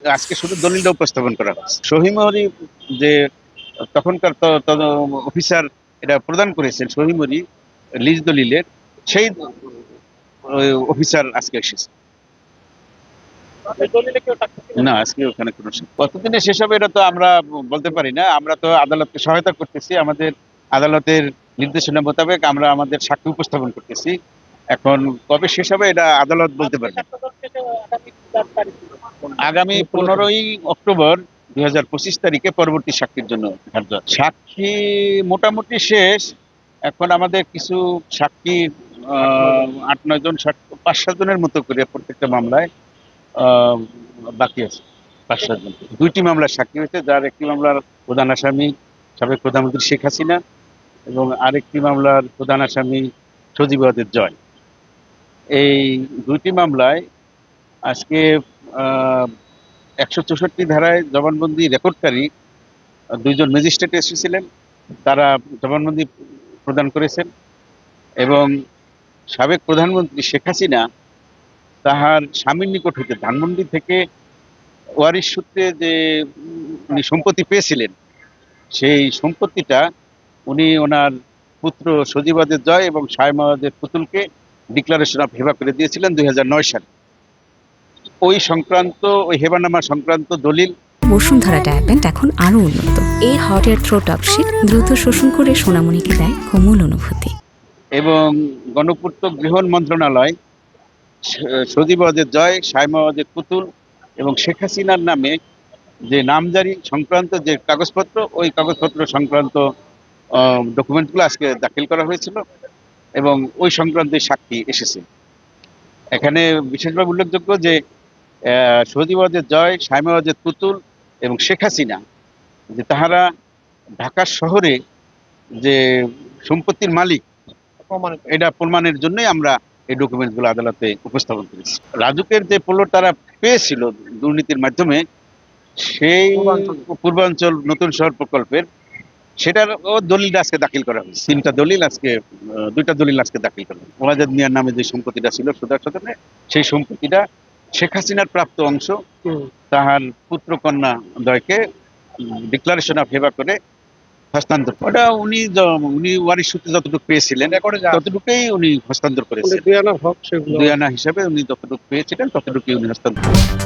আজকে শুধু দলিলটা উপস্থাপন করা হচ্ছে। সহিমহরি যে তখনকার অফিসার এটা প্রদান করেছেন, সহিমহরি লিজ দলিলের সেই অফিসার আজকে এসেছে। না, আজকে ওখানে কোনো কতদিনে শেষ হবে এটা তো আমরা বলতে পারি না। আমরা তো আদালতকে সহায়তা করতেছি, আমাদের আদালতের নির্দেশনা মোতাবেক আমরা আমাদের সাক্ষ্য উপস্থাপন করতেছি। এখন কবে শেষ হবে এটা আদালত বলতে পারবে। আগামী 15ই অক্টোবর 2025 তারিখে পরবর্তী সাক্ষীর জন্য ধার্য আছে। সাক্ষী মোটামুটি শেষ। এখন আমাদের কিছু সাক্ষী 8-9 জন 5-7 জনের মতো করে প্রত্যেকটা মামলায় আহ, বাকি আছে। 5-7 জন। 2টি মামলার সাক্ষী হয়েছে, যার একটি মামলার প্রধান আসামি সাবেক প্রধানমন্ত্রী শেখ হাসিনা এবং আরেকটি মামলার প্রধান আসামি সজীব ওয়াজেদ জয়। এই 2টি মামলায় আজকে 164 ধারায় জবানবন্দি রেকর্ডকারী 2জন ম্যাজিস্ট্রেট এসেছিলেন। তারা জবানবন্দি প্রদান করেছেন এবং সাবেক প্রধানমন্ত্রী শেখ হাসিনা তাহার স্বামীর নিকট হইতে ধানমন্ডি থেকে ওয়ারিশ সূত্রে যে উনি সম্পত্তি পেয়েছিলেন, সেই সম্পত্তিটা উনি ওনার পুত্র সজীব ওয়াজেদ জয় এবং শায়মা ওয়াজেদ পুতুলকে ডিক্লারেশন অফ হেবা করে দিয়েছিলেন 2009 সালে। ওই হেবানামা সংক্রান্ত দলিল বসুন্ধরা ডায়াপেন্ট এখন আরো উন্নত। এই হট এয়ার থ্রো টপশিট দ্রুত শোষণ করে সোনামণিকে দেয় কোমল অনুভূতি। এবং গণপূর্ত গৃহণ মন্ত্রণালয় সজীব ওয়াজেদ জয়, শায়মা ওয়াজেদ পুতুল এবং শেখ হাসিনার নামে যে নামজারি সংক্রান্ত যে কাগজপত্র, ওই কাগজপত্র সংক্রান্ত ডকুমেন্টগুলো আজকে দাখিল করা হয়েছিল এবং ওই সংক্রান্ত সাক্ষী এসেছে। এখানে বিশেষভাবে উল্লেখযোগ্য যে সজীব ওয়াজেদ জয়, শায়মা ওয়াজেদ পুতুল এবং শেখ হাসিনা যে তাহারা ঢাকা শহরে যে সম্পত্তির মালিক, এটা প্রমাণের জন্যই আমরা এই ডকুমেন্টগুলো আদালতে উপস্থাপন করেছি। রাজুকের যে প্লট তারা পেয়েছিল দুর্নীতির মাধ্যমে, সেই পূর্বাঞ্চল নতুন শহর প্রকল্পের সেটার দলিলটা আজকে দাখিল করা হয়েছে। 2টা দলিল আজকে দাখিল করা হয়েছে। ওয়াজেদ মিয়ার নামে যে সম্পত্তিটা ছিল সুদার সদনে, সেই সম্পত্তিটা শেখ হাসিনার প্রাপ্ত অংশ তাহার পুত্র কন্যা দ্বয়কে ডিক্লারেশন অফ হেবা করে হস্তান্তর। ওটা উনি ওয়ারিশ সূত্রে যতটুকু পেয়েছিলেন ততটুকুই উনি হস্তান্তর করেছেন। 2 আনা হিসাবে উনি যতটুকু পেয়েছিলেন ততটুকুই উনি হস্তান্তর করেছেন।